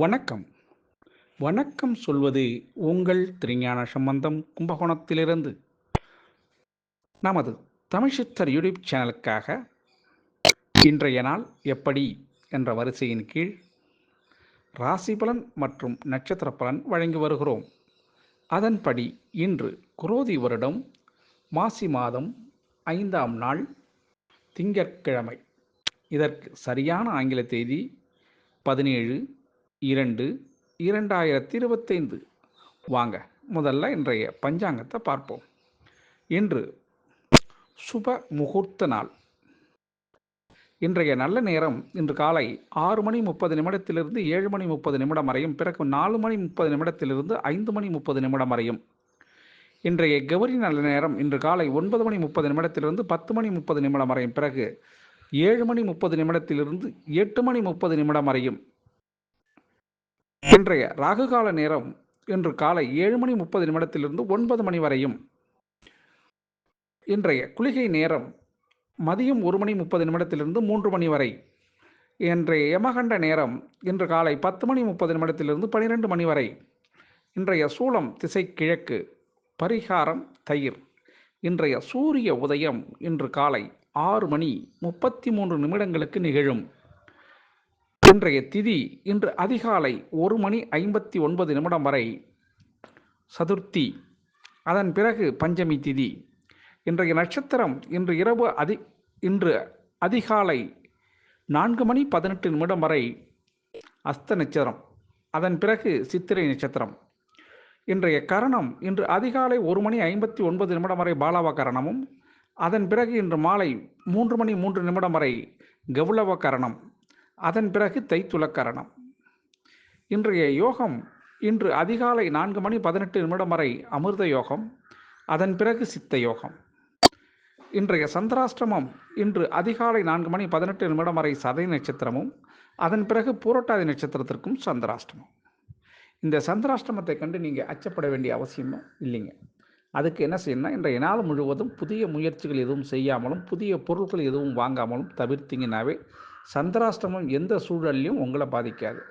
வணக்கம். வணக்கம் சொல்வது உங்கள் திருஞான சம்பந்தம் கும்பகோணத்திலிருந்து. நமது தமிழ் சித்தர் யூடியூப் சேனலுக்காக இன்றைய நாள் எப்படி என்ற வரிசையின் கீழ் ராசி பலன் மற்றும் நட்சத்திர பலன் வழங்கி வருகிறோம். அதன்படி இன்று குரோதி வருடம் மாசி மாதம் 5ஆம் நாள் திங்கட்கிழமை. இதற்கு சரியான ஆங்கில தேதி 17/2/2025. வாங்க முதல்ல இன்றைய பஞ்சாங்கத்தை பார்ப்போம். இன்று சுப முகூர்த்த நாள். இன்றைய நல்ல நேரம் இன்று காலை 6:30 7:30 வரையும், பிறகு 4:30 5:30 வரையும். இன்றைய கௌரி நல்ல நேரம் இன்று காலை 9:30 10:30 வரையும், பிறகு 7:30 8:30 வரையும். இன்றைய ராகுகால நேரம் இன்று காலை 7:30 9 வரையும். இன்றைய குளிகை நேரம் மதியம் 1:30 3 வரை. இன்றைய யமகண்ட நேரம் இன்று காலை 10:30 12 வரை. இன்றைய சூலம் திசை கிழக்கு. பரிகாரம் தயிர். இன்றைய சூரிய உதயம் இன்று காலை 6:33 நிகழும். இன்றைய திதி இன்று அதிகாலை 1:59 வரை சதுர்த்தி. அதன் பிறகு பஞ்சமி திதி. இன்றைய நட்சத்திரம் இன்று அதிகாலை 4:18 வரை அஸ்த நட்சத்திரம். அதன் பிறகு சித்திரை நட்சத்திரம். இன்றைய கரணம் இன்று அதிகாலை 1:59 வரை பாலவ கரணமும், அதன் பிறகு இன்று மாலை 3:03 வரை கௌளவ கரணம், அதன் பிறகு தைத்துல கரணம். இன்றைய யோகம் இன்று அதிகாலை 4:18 வரை அமிர்த யோகம், அதன் பிறகு சித்த யோகம். இன்றைய சந்திராஷ்டமம் இன்று அதிகாலை 4:18 வரை சதய நட்சத்திரமும், அதன் பிறகு பூரட்டாதி நட்சத்திரத்திற்கும் சந்திராஷ்டமம். இந்த சந்திராஷ்டமத்தை கண்டு நீங்கள் அச்சப்பட வேண்டிய அவசியமும் இல்லைங்க. அதுக்கு என்ன செய்யணும்னா, இன்றைய நாள் முழுவதும் புதிய முயற்சிகள் எதுவும் செய்யாமலும் புதிய பொருட்கள் எதுவும் வாங்காமலும் தவிர்த்தீங்கன்னாவே சந்திராஷ்டமம் எந்த சூழல்லையும் உங்களை பாதிக்காது.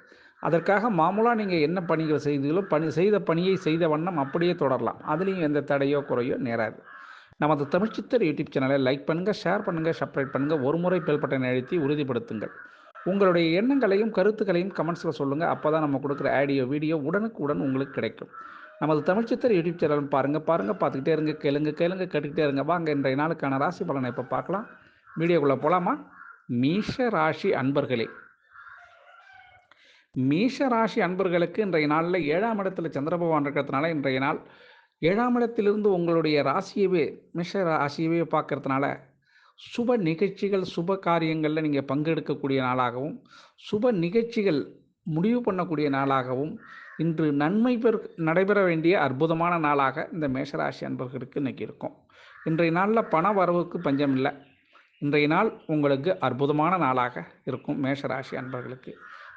அதற்காக மாமூலாக நீங்கள் என்ன பணிகள் செய்தீங்களோ செய்த பணியை செய்த வண்ணம் அப்படியே தொடரலாம். அதுலேயும் எந்த தடையோ குறையோ நேராது. நமது தமிழ் சித்தர் யூடியூப் சேனலை லைக் பண்ணுங்கள், ஷேர் பண்ணுங்கள், சப்ஸ்கிரைப் பண்ணுங்கள். ஒரு முறை பெல் பட்டனை அழுத்தி உறுதிப்படுத்துங்கள். உங்களுடைய எண்ணங்களையும் கருத்துக்களையும் கமெண்ட்ஸில் சொல்லுங்கள். அப்போ தான் நம்ம கொடுக்குற வீடியோ உடனுக்குடன் உங்களுக்கு கிடைக்கும். நமது தமிழ் சித்தர் யூடியூப் சேனல் பாருங்கள், பார்த்துக்கிட்டே இருங்க, கேளுங்க கேட்டுக்கிட்டே இருங்க. வாங்க இன்றைய நாளுக்கான ராசி பலனை இப்போ பார்க்கலாம். வீடியோக்குள்ளே போகலாமா? மீஷ ராசி அன்பர்களே, மீஷ ராசி அன்பர்களுக்கு இன்றைய நாளில் 7ஆம் இடத்துல சந்திர பகவான் இருக்கிறதுனால இன்றைய நாள் 7ஆம் இடத்திலிருந்து உங்களுடைய ராசியவே மிஷ ராசியவே பார்க்கறதுனால சுப நிகழ்ச்சிகள் சுப காரியங்களில் நீங்கள் பங்கெடுக்கக்கூடிய நாளாகவும், சுப நிகழ்ச்சிகள் முடிவு பண்ணக்கூடிய நாளாகவும், இன்று நன்மை நடைபெற வேண்டிய அற்புதமான நாளாக இந்த மேஷராசி அன்பர்களுக்கு இன்றைக்கி இருக்கும். இன்றைய நாளில் பண வரவுக்கு பஞ்சம் இல்லை. இன்றைய நாள் உங்களுக்கு அற்புதமான நாளாக இருக்கும் மேஷராசி அன்பர்களுக்கு.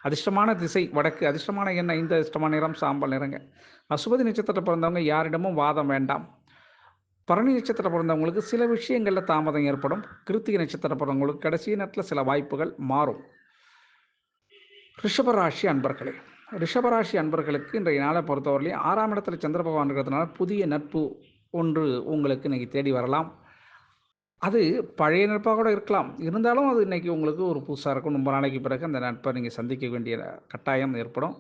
அதிர்ஷ்டமான திசை வடக்கு, அதிர்ஷ்டமான எண் 5, அதிர்ஷ்டமான நிறம் சாம்பல் நிறங்க. அசுபதி நட்சத்திரத்தில் பிறந்தவங்க யாரிடமும் வாதம் வேண்டாம். பரணி நட்சத்திரம் பிறந்தவங்களுக்கு சில விஷயங்களில் தாமதம் ஏற்படும். கிருத்திகை நட்சத்திரம் பிறந்தவங்களுக்கு கடைசி நேரத்தில் சில வாய்ப்புகள் மாறும். ரிஷபராசி அன்பர்களே, ரிஷபராசி அன்பர்களுக்கு இன்றைய நாளை பொறுத்தவரையிலையும் 6ஆம் இடத்துல சந்திர பகவான் இருக்கிறதுனால புதிய நட்பு ஒன்று உங்களுக்கு இன்றைக்கி தேடி வரலாம். அது பழைய நட்பாக கூட இருக்கலாம். இருந்தாலும் அது இன்றைக்கி உங்களுக்கு ஒரு புதுசாக இருக்கும். ரொம்ப நாளைக்கு பிறகு அந்த நட்பை நீங்கள் சந்திக்க வேண்டிய கட்டாயம் ஏற்படும்.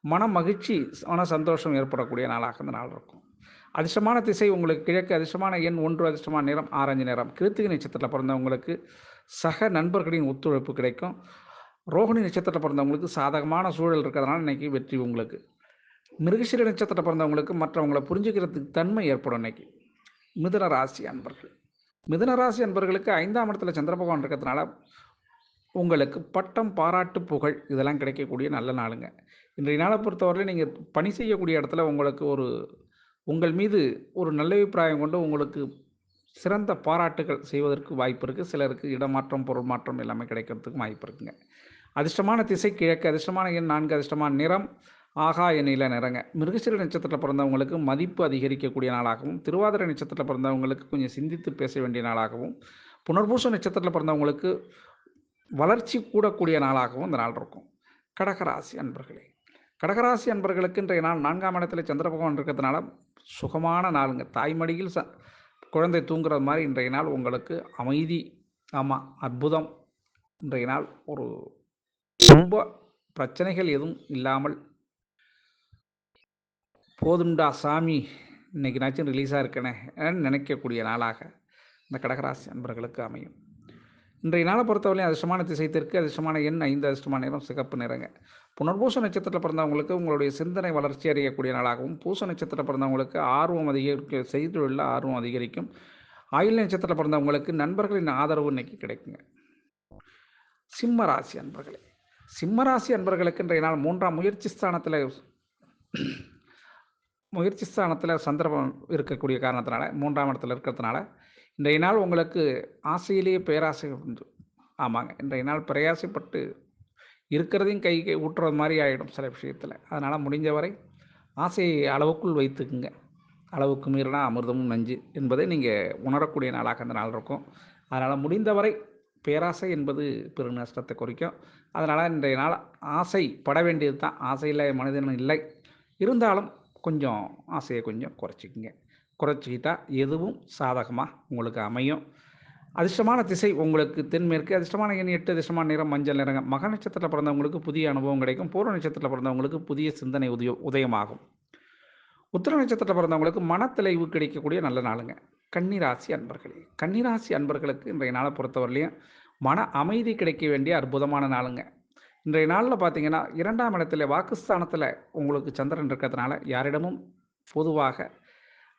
மன மகிழ்ச்சி, மன சந்தோஷம் ஏற்படக்கூடிய நாளாக இந்த நாள் இருக்கும். அதிர்ஷ்டமான திசை உங்களுக்கு கிழக்கு, அதிர்ஷ்டமான எண் 1, அதிர்ஷ்டமான நிறம் ஆரஞ்சு நிறம். கிருத்திகை நட்சத்திரத்தில் பிறந்தவங்களுக்கு சக நண்பர்களின் ஒத்துழைப்பு கிடைக்கும். ரோகிணி நட்சத்திரத்தில் பிறந்தவங்களுக்கு சாதகமான சூழல் இருக்கிறதுனால இன்றைக்கி வெற்றி உங்களுக்கு. மிருகசீர நட்சத்திரத்தில் பிறந்தவங்களுக்கு மற்றவங்களை புரிஞ்சுக்கிறதுக்கு தன்மை ஏற்படும் இன்றைக்கி. மிதுன ராசி அன்பர்கள், மிதுன ராசி அன்பர்களுக்கு 5ஆம் இடத்துல சந்திர பகவான் இருக்கிறதுனால உங்களுக்கு பட்டம், பாராட்டு, புகழ் இதெல்லாம் கிடைக்கக்கூடிய நல்ல நாளுங்க. இன்றைய நாளை பொறுத்தவரையில் நீங்கள் பணி செய்யக்கூடிய இடத்துல உங்களுக்கு உங்கள் மீது ஒரு நல்ல அபிப்பிராயம் கொண்டு உங்களுக்கு சிறந்த பாராட்டுகள் செய்வதற்கு வாய்ப்பு இருக்குது. சிலருக்கு இடமாற்றம், பொருள் மாற்றம் எல்லாமே கிடைக்கிறதுக்கு வாய்ப்பு இருக்குங்க. அதிர்ஷ்டமான திசை கிழக்கு, அதிர்ஷ்டமான எண் 4, அதிர்ஷ்டமான நிறம் ஆகாய நீல நிறங்க. மிருகசீர நட்சத்திரத்தில் பிறந்தவங்களுக்கு மதிப்பு அதிகரிக்கக்கூடிய நாளாகவும், திருவாதிரை நட்சத்திரத்தில் பிறந்தவங்களுக்கு கொஞ்சம் சிந்தித்து பேச வேண்டிய நாளாகவும், புனர்பூச நட்சத்திரத்தில் பிறந்தவங்களுக்கு வளர்ச்சி கூடக்கூடிய நாளாகவும் இந்த நாள் இருக்கும். கடகராசி அன்பர்களே, கடகராசி அன்பர்களுக்கு இன்றைய நாள் 4ஆம் இடத்துல சந்திர பகவான் இருக்கிறதுனால சுகமான நாளுங்க. தாய்மடியில் குழந்தை தூங்குறது மாதிரி இன்றைய நாள் உங்களுக்கு அமைதி. ஆமாம், அற்புதம். இன்றைய நாள் ஒரு ரொம்ப பிரச்சனைகள் எதுவும் இல்லாமல் போதும்டா சாமி இன்னைக்குனாச்சும் ரிலீஸாக இருக்கனே நினைக்கக்கூடிய நாளாக இந்த கடகராசி அன்பர்களுக்கு அமையும். இன்றைய நாளை பொறுத்தவரையும் அதிர்ஷ்டமான திசை தெற்கு, அதிர்ஷ்டமான எண் 5, அதிர்ஷ்டமான நிறம் சிகப்பு நிறங்க. புனர்பூச நட்சத்திரத்தில் பிறந்தவங்களுக்கு உங்களுடைய சிந்தனை வளர்ச்சி அடையக்கூடிய நாளாகவும், பூச நட்சத்திரத்தில் பிறந்தவங்களுக்கு ஆர்வம் அதிகரிக்க, செய்தொழிலில் ஆர்வம் அதிகரிக்கும். ஆயுள் நட்சத்திரத்தில் பிறந்தவங்களுக்கு நண்பர்களின் ஆதரவு இன்னைக்கு கிடைக்குங்க. சிம்ம ராசி அன்பர்களே, சிம்ம ராசி அன்பர்களுக்கு இன்றைய நாள் 3ஆம் முயற்சி ஸ்தானத்தில் சந்திரன் இருக்கக்கூடிய காரணத்தினால 3ஆம் இடத்துல இருக்கிறதுனால இன்றைய நாள் உங்களுக்கு ஆசையிலேயே பேராசை உண்டு. ஆமாங்க, இன்றைய நாள் பிரயாசப்பட்டு இருக்கிறதையும் கை ஊட்டுறது மாதிரி ஆகிடும் சில விஷயத்தில். அதனால் முடிஞ்சவரை ஆசையை அளவுக்குள் வைத்துக்குங்க. அளவுக்கு மீறினா அமிர்தமும் நஞ்சு என்பதை நீங்கள் உணரக்கூடிய நாளாக அந்த நாள் இருக்கும். அதனால் முடிந்தவரை பேராசை என்பது பெரு நஷ்டத்தை குறிக்கும். அதனால் இன்றைய நாள் ஆசை பட வேண்டியது தான். ஆசையில் மனிதன் இல்லை. இருந்தாலும் கொஞ்சம் ஆசையை கொஞ்சம் குறைச்சிக்கிங்க. குறைச்சிக்கிட்டா எதுவும் சாதகமாக உங்களுக்கு அமையும். அதிர்ஷ்டமான திசை உங்களுக்கு தென்மேற்கு, அதிர்ஷ்டமான எண் 8, அதிர்ஷ்டமான நிறம் மஞ்சள் நிறங்க. மக நட்சத்திரத்தில் பிறந்தவங்களுக்கு புதிய அனுபவம் கிடைக்கும். பூர்வ நட்சத்திரத்தில் பிறந்தவங்களுக்கு புதிய சிந்தனை உதயமாகும். உத்திர நட்சத்திரத்தில் பிறந்தவங்களுக்கு மனத்தெளிவு கிடைக்கக்கூடிய நல்ல நாளுங்க. கன்னிராசி அன்பர்களே, கன்னிராசி அன்பர்களுக்கு இன்றைய நாளை பொறுத்தவரையிலையும் மன அமைதி கிடைக்க வேண்டிய அற்புதமான நாளுங்க. இன்றைய நாளில் பார்த்தீங்கன்னா 2ஆம் இடத்துல வாக்குஸ்தானத்தில் உங்களுக்கு சந்திரன் இருக்கிறதுனால யாரிடமும் பொதுவாக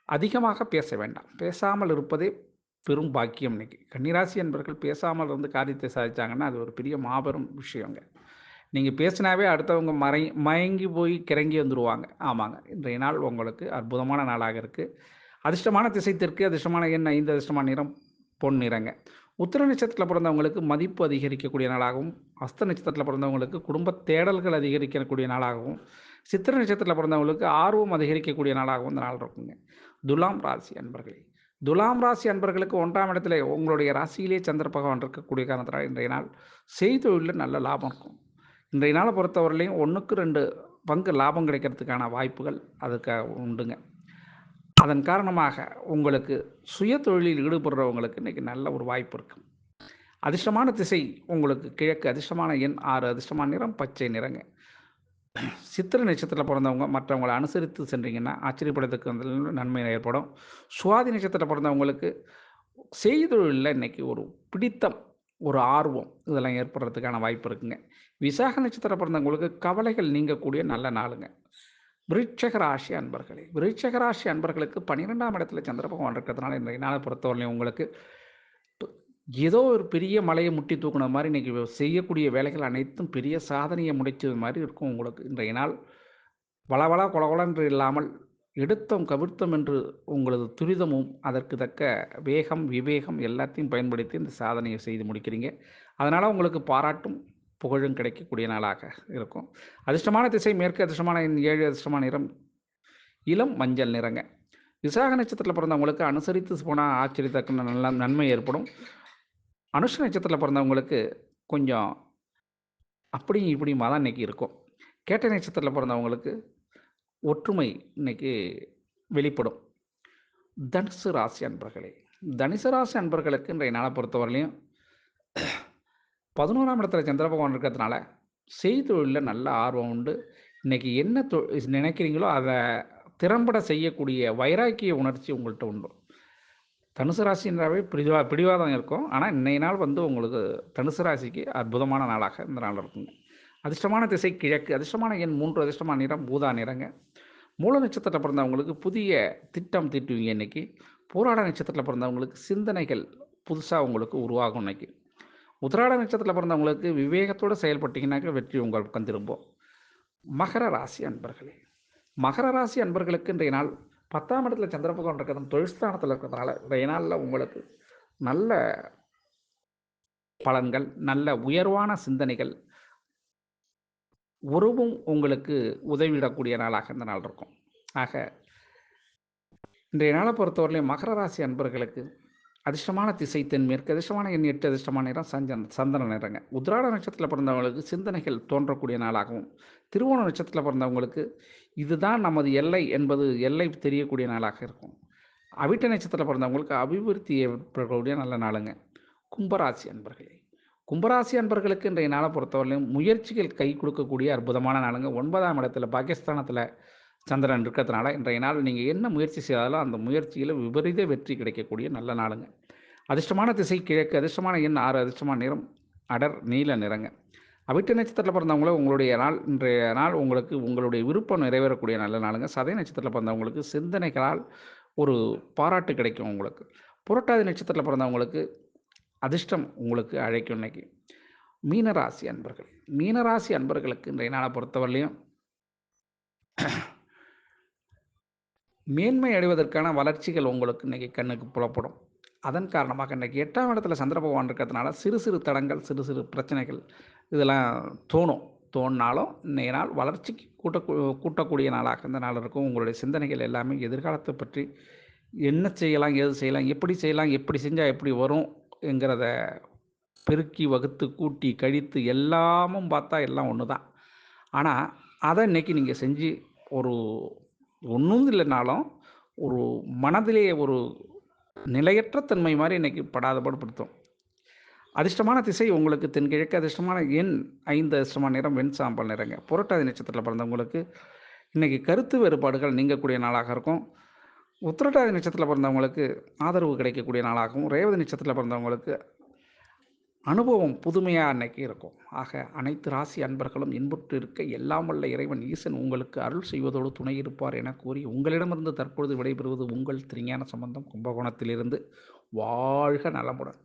அதிகமாக பேச வேண்டாம். பேசாமல் இருப்பதே பெரும் பாக்கியம். இன்னைக்கு கன்னிராசி என்பர்கள் பேசாமல் இருந்து காரியத்தை சாதிச்சாங்கன்னா அது ஒரு பெரிய மாபெரும் விஷயங்க. நீங்கள் பேசினாவே அடுத்தவங்க மயங்கி போய் கிறங்கி வந்துடுவாங்க. ஆமாங்க, இன்றைய நாள் உங்களுக்கு அற்புதமான நாளாக இருக்குது. அதிர்ஷ்டமான திசை தெற்கு, அதிர்ஷ்டமான எண் 5, அதிர்ஷ்டமான நிறம் பொன் நிறங்க. உத்திர நட்சத்திரத்தில் பிறந்தவங்களுக்கு மதிப்பு அதிகரிக்கக்கூடிய நாளாகவும், அஸ்த நட்சத்திரத்தில் பிறந்தவங்களுக்கு குடும்ப தேடல்கள் அதிகரிக்கக்கூடிய நாளாகவும், சித்திர நட்சத்திரத்தில் பிறந்தவங்களுக்கு ஆர்வம் அதிகரிக்கக்கூடிய நாளாகவும் இந்த நாள் இருக்குங்க. துலாம் ராசி அன்பர்களே, துலாம் ராசி அன்பர்களுக்கு 1ஆம் இடத்துல உங்களுடைய ராசியிலே சந்திர பகவான் இருக்கக்கூடிய காரணத்தினால் இன்றைய நாள் செய்தொழிலில் நல்ல லாபம் இருக்கும். இன்றைய நாளை பொறுத்தவரையிலையும் 1க்கு 2 பங்கு லாபம் கிடைக்கிறதுக்கான வாய்ப்புகள் அதுக்கு உண்டுங்க. அதன் காரணமாக உங்களுக்கு சுய தொழிலில் ஈடுபடுறவங்களுக்கு இன்றைக்கி நல்ல ஒரு வாய்ப்பு இருக்குது. அதிர்ஷ்டமான திசை உங்களுக்கு கிழக்கு, அதிர்ஷ்டமான எண் 6, அதிர்ஷ்டமான நிறம் பச்சை நிறங்க. சித்திரை நட்சத்திரத்தில் பிறந்தவங்க மற்றவங்களை அனுசரித்து சென்றீங்கன்னா ஆச்சரியப்படத்துக்கு வந்து நன்மை ஏற்படும். சுவாதி நட்சத்திரத்தில் பிறந்தவங்களுக்கு செய்தொழிலில் இன்றைக்கி ஒரு பிடித்தம், ஒரு ஆர்வம் இதெல்லாம் ஏற்படுறதுக்கான வாய்ப்பு இருக்குங்க. விசாக நட்சத்திரம் பிறந்தவங்களுக்கு கவலைகள் நீங்கக்கூடிய நல்ல நாளுங்க. விருட்சக ராசி அன்பர்களே, விருட்சக ராசி அன்பர்களுக்கு 12ஆம் இடத்துல சந்திர பகவான் இருக்கிறதுனால இன்றைய நாளை பொறுத்தவரையிலும் உங்களுக்கு ஏதோ ஒரு பெரிய மலையை முட்டி தூக்குன மாதிரி இன்றைக்கி செய்யக்கூடிய வேலைகள் அனைத்தும் பெரிய சாதனையை முடிச்சது மாதிரி இருக்கும் உங்களுக்கு. இன்றைய நாள் வளவள கொலகொலன்று இல்லாமல் எடுத்தம் கவிழ்த்தம் என்று உங்களது துரிதமும் அதற்கு தக்க வேகம் விவேகம் எல்லாத்தையும் பயன்படுத்தி இந்த சாதனையை செய்து முடிக்கிறீங்க. அதனால் உங்களுக்கு பாராட்டும் புகழும் கிடைக்கக்கூடிய நாளாக இருக்கும். அதிர்ஷ்டமான திசை மேற்கு, அதிர்ஷ்டமான எண் 7, அதிர்ஷ்டமான நிறம் இளம் மஞ்சள் நிறங்க. விசாக நட்சத்திரத்தில் பிறந்தவங்களுக்கு அனுசரித்து போனால் ஆச்சரியத்தக்க நல்ல நன்மை ஏற்படும். அனுஷ நட்சத்திரத்தில் பிறந்தவங்களுக்கு கொஞ்சம் அப்படியும் இப்படியுமா தான் இன்றைக்கி இருக்கும். கேட்டை நட்சத்திரத்தில் பிறந்தவங்களுக்கு ஒற்றுமை இன்னைக்கு வெளிப்படும். தனுசு ராசி அன்பர்களே, தனுசு ராசி அன்பர்களுக்கு இன்றைய நாளை பொறுத்தவரையிலையும் 11ஆம் இடத்துல சந்திர பகவான் இருக்கிறதுனால செய்தொழிலில் நல்ல ஆர்வம் உண்டு. இன்றைக்கி என்ன நினைக்கிறீங்களோ அதை திறம்பட செய்யக்கூடிய வைராக்கிய உணர்ச்சி உங்கள்கிட்ட உண்டு. தனுசு ராசின்றாவே பிடிவாதம் இருக்கும். ஆனால் இன்றைய நாள் வந்து உங்களுக்கு தனுசு ராசிக்கு அற்புதமான நாளாக இந்த நாள் இருக்குங்க. அதிர்ஷ்டமான திசை கிழக்கு, அதிர்ஷ்டமான எண் 3, அதிர்ஷ்டமான நிறம் ஊதா நிறங்க. மூல நட்சத்திரத்தில் பிறந்தவங்களுக்கு புதிய திட்டம் தீட்டுவீங்க இன்றைக்கி. போராட நட்சத்திரத்தில் பிறந்தவங்களுக்கு சிந்தனைகள் புதுசாக உங்களுக்கு உருவாகும் இன்றைக்கி. உத்திராட நட்சத்திரத்தில் பிறந்தவங்களுக்கு விவேகத்தோடு செயல்பட்டிங்கனாக்க வெற்றி உங்கள் பக்கம் திரும்பும். மகர ராசி அன்பர்களே, மகர ராசி அன்பர்களுக்கு இன்றைய நாள் 10ஆம் இடத்துல சந்திர பகவான் இருக்கிறது தொழில் ஸ்தானத்தில் இருக்கிறதுனால இன்றைய நாளில் உங்களுக்கு நல்ல பலன்கள், நல்ல உயர்வான சிந்தனைகள் உறவும் உங்களுக்கு உதவிடக்கூடிய நாளாக இந்த நாள் இருக்கும். ஆக இன்றைய நாளை பொறுத்தவரையிலும் மகர ராசி அன்பர்களுக்கு அதிர்ஷ்டமான திசை தென்மேற்கு, அதிர்ஷ்டமான எண் 8, அதிர்ஷ்டமான நிறம் சந்தன நிறங்க. உத்திராட நட்சத்திரத்தில பிறந்தவங்களுக்கு சிந்தனைகள் தோன்றக்கூடிய நாளாகவும், திருவோண நட்சத்திரத்தில பிறந்தவங்களுக்கு இதுதான் நமது எல்லை என்பது எல்லை தெரியக்கூடிய நாளாக இருக்கும். அவிட்ட நட்சத்திரத்தில பிறந்தவங்களுக்கு அபிவிருத்தி ஏற்படக்கூடிய நல்ல நாளுங்க. கும்பராசி அன்பர்களே, கும்பராசி அன்பர்களுக்கு இன்றைய நாளை பொறுத்தவரையிலும் முயற்சிகள் கை கொடுக்கக்கூடிய அற்புதமான நாளுங்க. 9ஆம் இடத்துல பாகிஸ்தானத்தில் சந்திரன் இருக்கிறதுனால இன்றைய நாள் நீங்கள் என்ன முயற்சி செய்தாலும் அந்த முயற்சியில் விபரீத வெற்றி கிடைக்கக்கூடிய நல்ல நாளுங்க. அதிர்ஷ்டமான திசை கிழக்கு, அதிர்ஷ்டமான எண் 6, அதிர்ஷ்டமான நிறம் அடர் நீல நிறங்க. அவிட்ட நட்சத்திரத்தில் பிறந்தவங்கள உங்களுடைய நாள் இன்றைய நாள் உங்களுக்கு உங்களுடைய விருப்பம் நிறைவேறக்கூடிய நல்ல நாளுங்க. சதய நட்சத்திரத்தில் பிறந்தவங்களுக்கு சிந்தனைகளால் ஒரு பாராட்டு கிடைக்கும் உங்களுக்கு. புரட்டாதி நட்சத்திரத்தில் பிறந்தவங்களுக்கு அதிர்ஷ்டம் உங்களுக்கு அழைக்கும் இன்னைக்கு. மீனராசி அன்பர்கள், மீனராசி அன்பர்களுக்கு இன்றைய நாளை பொறுத்தவரையிலையும் மேன்மை அடைவதற்கான வளர்ச்சிகள் உங்களுக்கு இன்றைக்கி கண்ணுக்கு புலப்படும். அதன் காரணமாக இன்றைக்கி 8ஆம் இடத்துல சந்திர பகவான் இருக்கிறதுனால சிறு சிறு தடங்கள், சிறு சிறு பிரச்சனைகள் இதெல்லாம் தோணினாலும் இன்றைய நாள் வளர்ச்சிக்கு கூட்டக்கூடிய நாளாக இந்த நாள் இருக்கும். உங்களுடைய சிந்தனைகள் எல்லாமே எதிர்காலத்தை பற்றி என்ன செய்யலாம், ஏது செய்யலாம், எப்படி செஞ்சால் எப்படி வரும் என்கிறத பெருக்கி வகுத்து கூட்டி கழித்து எல்லாமும் பார்த்தா எல்லாம் ஒன்று தான். ஆனால் அதை இன்றைக்கி நீங்கள் செஞ்சு ஒரு ஒன்றும் இல்லைனாலும் ஒரு மனதிலே ஒரு நிலையற்ற தன்மை மாதிரி இன்றைக்கி படாதபாடுபடுத்தும். அதிர்ஷ்டமான திசை உங்களுக்கு தென்கிழக்கு, அதிர்ஷ்டமான எண் 5, அதிர்ஷ்டமான நிறம் வெண் சாம்பல் நிறங்க. புரட்டாதி நட்சத்திரத்தில் பிறந்தவங்களுக்கு இன்றைக்கி கருத்து வேறுபாடுகள் நீங்கக்கூடிய நாளாக இருக்கும். உத்திரட்டாதி நட்சத்திரத்தில் பிறந்தவங்களுக்கு ஆதரவு கிடைக்கக்கூடிய நாளாகவும், ரேவதி நட்சத்திரத்தில் பிறந்தவங்களுக்கு அனுபவம் புதுமையாக அன்னைக்கு இருக்கும். ஆக அனைத்து ராசி அன்பர்களும் இன்புற்று இருக்க எல்லாம் வல்ல இறைவன் ஈசன் உங்களுக்கு அருள் செய்வதோடு துணை இருப்பார் என கூறி உங்களிடமிருந்து தற்பொழுது விடைபெறுவது உங்கள் திருஞான சம்பந்தம், கும்பகோணத்திலிருந்து. வாழ்க நலமுடன்.